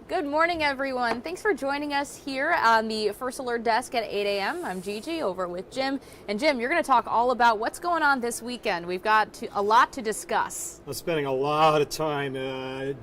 Good morning, everyone. Thanks for joining us here on the First Alert Desk at 8 a.m. I'm Gigi over with Jim. And Jim, you're going to talk all about what's going on this weekend. We've got a lot to discuss. I'm spending a lot of time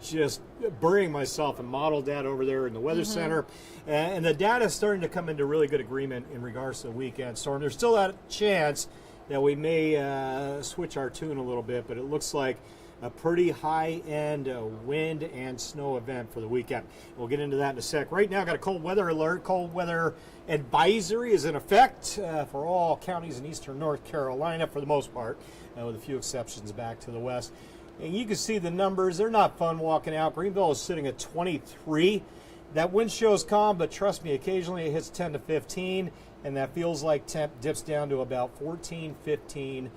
just burying myself in model data over there in the Weather Center. And the data is starting to come into really good agreement in regards to the weekend storm. There's still that chance that we may switch our tune a little bit, but it looks like a pretty high-end wind and snow event for the weekend. We'll get into that in a sec. Right now, got a cold weather alert. Cold weather advisory is in effect for all counties in eastern North Carolina for the most part, with a few exceptions back to the west. And you can see the numbers. They're not fun walking out. Greenville is sitting at 23. That wind show's calm, but trust me, occasionally it hits 10 to 15, and that feels like temp dips down to about 14, 15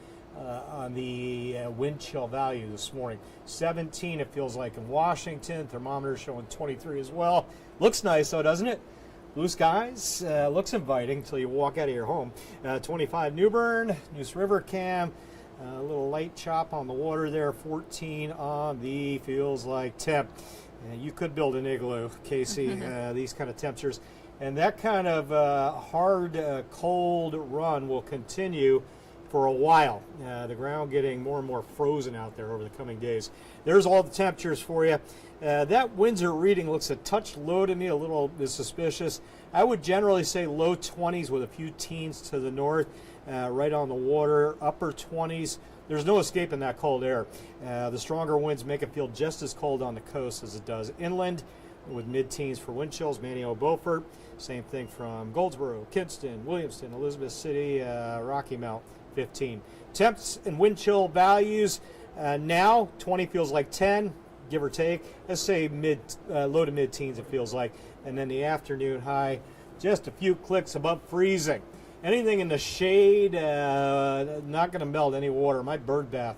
on the wind chill value this morning. 17 it feels like in Washington. Thermometer showing 23 as well. Looks nice though, doesn't it? Blue skies, looks inviting until you walk out of your home. 25 New Bern, Neuse River Cam, a little light chop on the water there. 14 on the feels like temp. You could build an igloo, Casey, these kind of temperatures. And that kind of hard, cold run will continue for a while. The ground getting more and more frozen out there over the coming days. There's all the temperatures for you. That Windsor reading looks a touch low to me, a little bit suspicious. I would generally say low 20s with a few teens to the north, right on the water, upper 20s. There's no escaping that cold air. The stronger winds make it feel just as cold on the coast as it does inland, with mid-teens for wind chills. Manio, Beaufort, same thing from Goldsboro, Kinston, Williamston, Elizabeth City, Rocky Mount, 15. Temps and wind chill values now 20 feels like 10, give or take. Let's say low to mid-teens it feels like, and then the afternoon high just a few clicks above freezing. Anything in the shade, not going to melt any water. My bird bath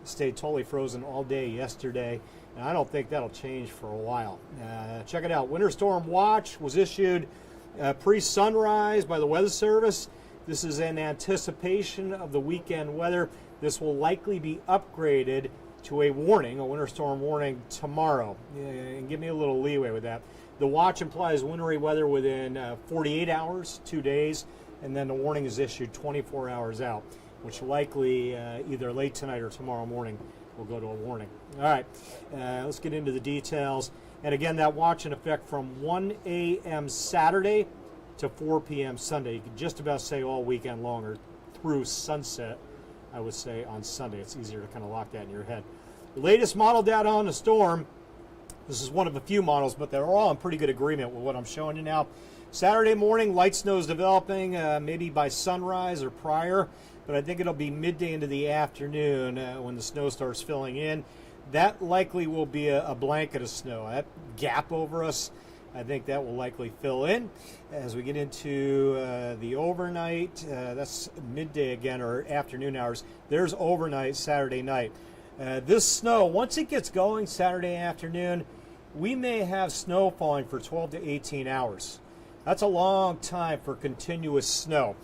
stayed totally frozen all day yesterday, and I don't think that'll change for a while. Check it out. Winter Storm Watch was issued pre-sunrise by the Weather Service. This is in anticipation of the weekend weather. This will likely be upgraded to a warning, a winter storm warning, tomorrow. And give me a little leeway with that. The watch implies wintry weather within 48 hours, 2 days, and then the warning is issued 24 hours out, which likely either late tonight or tomorrow morning will go to a warning. All right, let's get into the details. And again, that watch in effect from 1 a.m. Saturday to 4 p.m. Sunday. You could just about say all weekend longer through sunset, I would say, on Sunday. It's easier to kind of lock that in your head. The latest model data on the storm, this is one of a few models, but they're all in pretty good agreement with what I'm showing you now. Saturday morning, light snow is developing, maybe by sunrise or prior, but I think it'll be midday into the afternoon when the snow starts filling in. That likely will be a blanket of snow. That gap over us, I think that will likely fill in as we get into the overnight. That's midday again, or afternoon hours. There's overnight Saturday night. This snow, once it gets going Saturday afternoon, we may have snow falling for 12 to 18 hours. That's a long time for continuous snow.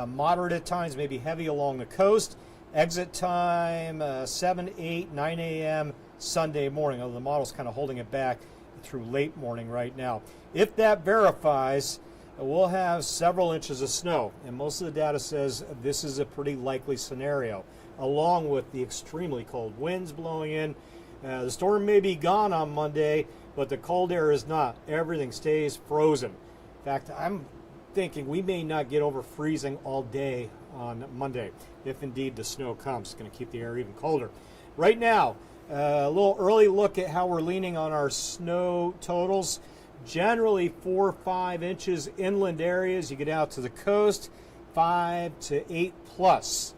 Moderate at times, maybe heavy along the coast. Exit time 7, 8, 9 a.m. Sunday morning, although the model's kind of holding it back through late morning right now. If that verifies, we'll have several inches of snow, and most of the data says this is a pretty likely scenario, along with the extremely cold winds blowing in. The storm may be gone on Monday, but the cold air is not. Everything stays frozen. In fact, I'm thinking we may not get over freezing all day on Monday, if indeed the snow comes. It's going to keep the air even colder. Right now, a little early look at how we're leaning on our snow totals. Generally 4 or 5 inches inland areas. You get out to the coast, 5 to 8 plus.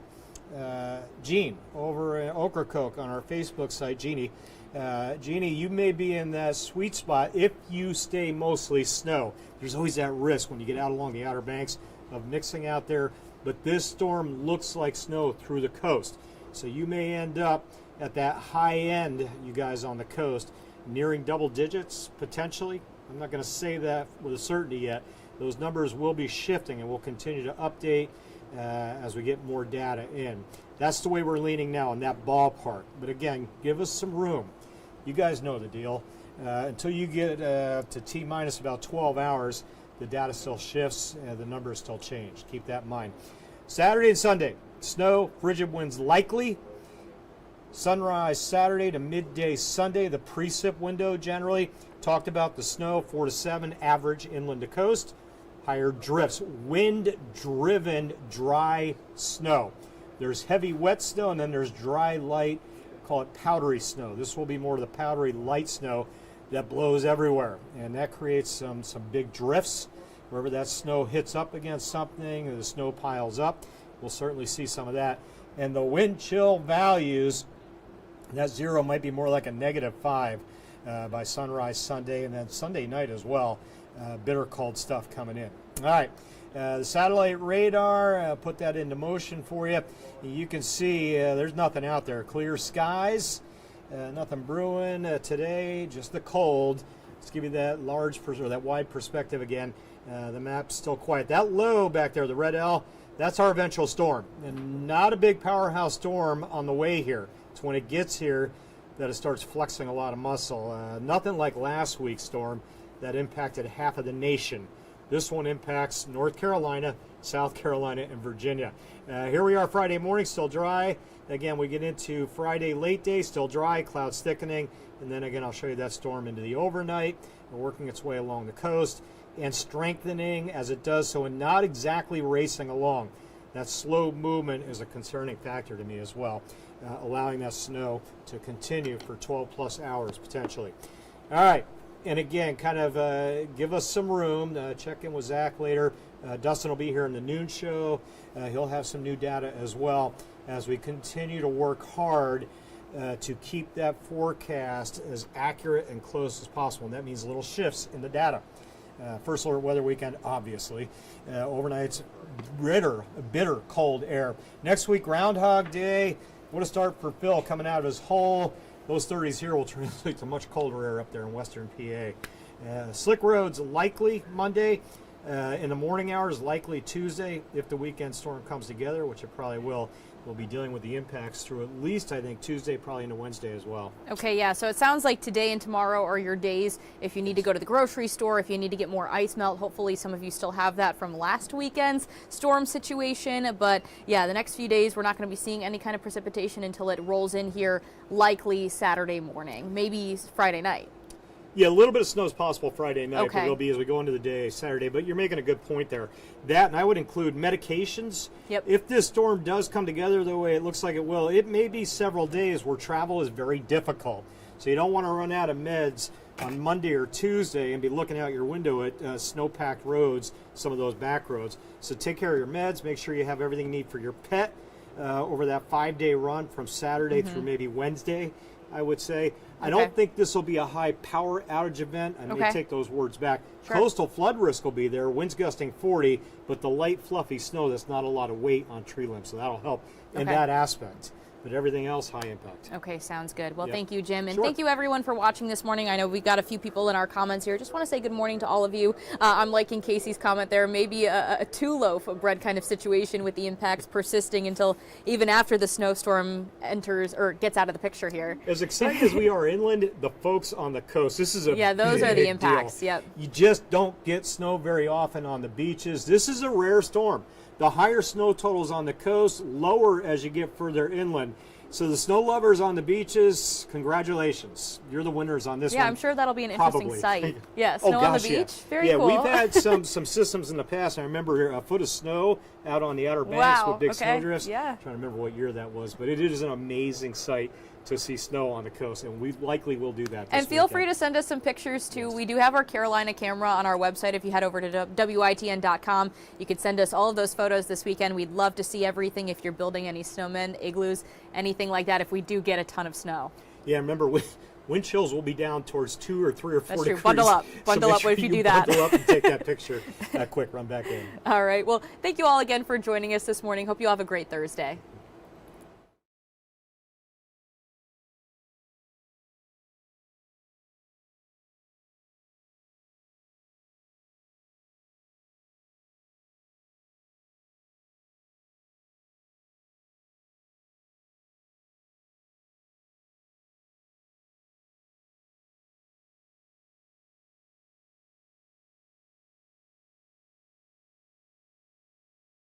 Jean over in Ocracoke on our Facebook site, Jeannie. Jeannie, you may be in that sweet spot if you stay mostly snow. There's always that risk when you get out along the Outer Banks of mixing out there, but this storm looks like snow through the coast. So you may end up at that high end, you guys on the coast, nearing double digits potentially. I'm not going to say that with a certainty yet. Those numbers will be shifting, and we'll continue to update as we get more data in. That's the way we're leaning now in that ballpark. But again, give us some room. You guys know the deal. Until you get to T-minus about 12 hours, the data still shifts and the numbers still change. Keep that in mind. Saturday and Sunday, snow, frigid winds likely. Sunrise Saturday to midday Sunday, the precip window generally. Talked about the snow, 4 to 7 average inland to coast. Higher drifts, wind-driven dry snow. There's heavy wet snow, and then there's dry light, call it powdery snow. This will be more of the powdery light snow that blows everywhere, and that creates some big drifts. Wherever that snow hits up against something, or the snow piles up, we'll certainly see some of that. And the wind chill values, that 0 might be more like a -5 by sunrise Sunday, and then Sunday night as well. Bitter cold stuff coming in. All right, the satellite radar, put that into motion for you. You can see there's nothing out there. Clear skies, nothing brewing today, just the cold. Let's give you that that wide perspective again. The map's still quiet. That low back there, the red L, that's our eventual storm. And not a big powerhouse storm on the way here. It's when it gets here that it starts flexing a lot of muscle. Nothing like last week's storm that impacted half of the nation. This one impacts North Carolina, South Carolina, and Virginia. Here we are Friday morning, still dry. Again, we get into Friday late day, still dry, clouds thickening, and then again I'll show you that storm into the overnight, working its way along the coast and strengthening as it does so, and not exactly racing along. That slow movement is a concerning factor to me as well, allowing that snow to continue for 12 plus hours potentially. All right. And again, kind of give us some room. Check in with Zach later. Dustin will be here in the noon show. He'll have some new data as well as we continue to work hard to keep that forecast as accurate and close as possible. And that means little shifts in the data. First alert weather weekend, obviously. Overnight's bitter cold air. Next week, Groundhog Day. What a start for Phil coming out of his hole. Those 30s here will translate to much colder air up there in western PA. Slick roads likely Monday. In the morning hours, likely Tuesday. If the weekend storm comes together, which it probably will, we'll be dealing with the impacts through at least, I think, Tuesday, probably into Wednesday as well. Okay, yeah, so it sounds like today and tomorrow are your days if you need to go to the grocery store, if you need to get more ice melt. Hopefully some of you still have that from last weekend's storm situation. But yeah, the next few days we're not going to be seeing any kind of precipitation until it rolls in here, likely Saturday morning, maybe Friday night. Yeah, a little bit of snow is possible Friday night, okay, but it'll be as we go into the day Saturday. But you're making a good point there. That, and I would include medications. Yep. If this storm does come together the way it looks like it will, it may be several days where travel is very difficult. So you don't want to run out of meds on Monday or Tuesday and be looking out your window at snow-packed roads, some of those back roads. So take care of your meds. Make sure you have everything you need for your pet over that 5-day run from Saturday through maybe Wednesday, I would say. I don't think this will be a high power outage event. I may take those words back. Sure. Coastal flood risk will be there, winds gusting 40, but the light fluffy snow, that's not a lot of weight on tree limbs, so that'll help in that aspect. But everything else, high impact. Okay, sounds good. Well, thank you, Jim. And Sure. thank you, everyone, for watching this morning. I know we've got a few people in our comments here. Just want to say good morning to all of you. I'm liking Casey's comment there. Maybe a two-loaf of bread kind of situation with the impacts persisting until even after the snowstorm enters or gets out of the picture here. As excited as we are inland, the folks on the coast, this is a those are the impacts. Deal. Yep. You just don't get snow very often on the beaches. This is a rare storm. The higher snow totals on the coast, lower as you get further inland. So the snow lovers on the beaches, congratulations. You're the winners on this one. Yeah, I'm sure that'll be an interesting sight. Yeah, snow on the beach. Very cool. cool. We've had some systems in the past. I remember a foot of snow out on the Outer Banks with big snowdrifts. Yeah. I'm trying to remember what year that was, but it is an amazing sight to see snow on the coast, and we likely will do that this And feel weekend. free to send us some pictures too. We do have our Carolina camera on our website. If you head over to WITN.com, you could send us all of those photos this weekend. We'd love to see everything if you're building any snowmen, igloos, anything like that, if we do get a ton of snow. Yeah, remember, wind chills will be down towards 2 or 3 or 4 That's true. degrees. Bundle up. Bundle So up if you do that. Bundle up and take that picture quick, run back in. All right. Well, thank you all again for joining us this morning. Hope you all have a great Thursday.